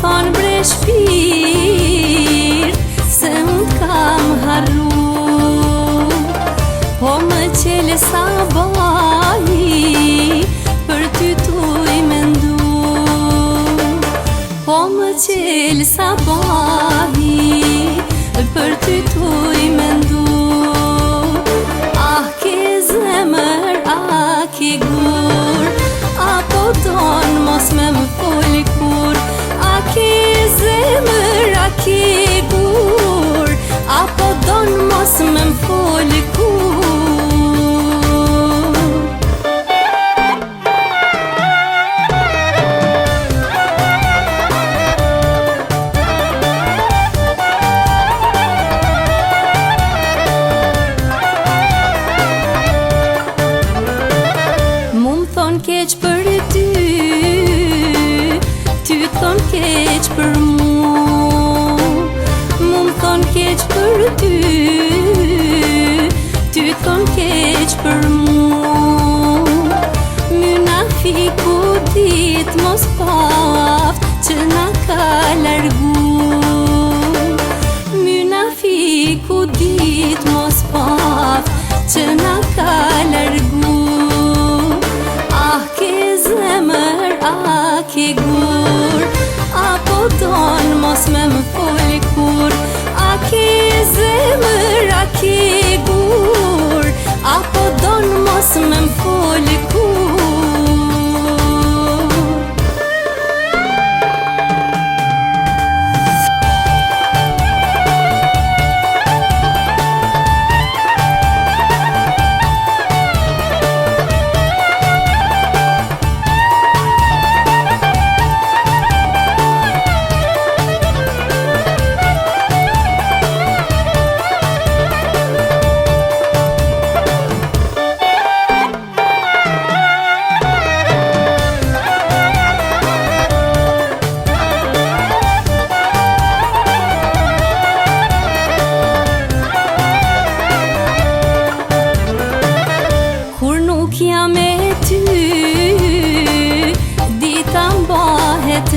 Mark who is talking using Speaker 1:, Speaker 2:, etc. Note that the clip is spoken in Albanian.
Speaker 1: thonë bre shpirt se unë t'kam harru, po më qele sa bahi për ty t'uj mendu, po më qele sa bahi për ty t'uj mendu. Ah ke zemër, ah ke gur, apo ton mos me më fol kur. A ke zemër, a ke gur, apo don mos me më fol kur. Keq për ty, ty thon keq për mu, mu më thon keq për ty, ty thon keq për mu. Munafiku dit mos paft që na ka largu, munafiku dit mos paft që na ka largu. Ah ke zemër, ah ke gur, apo don mos me më fol kur. A ke zemër, a ke gur, apo don mos me më fol kur. Me ty dita mbahet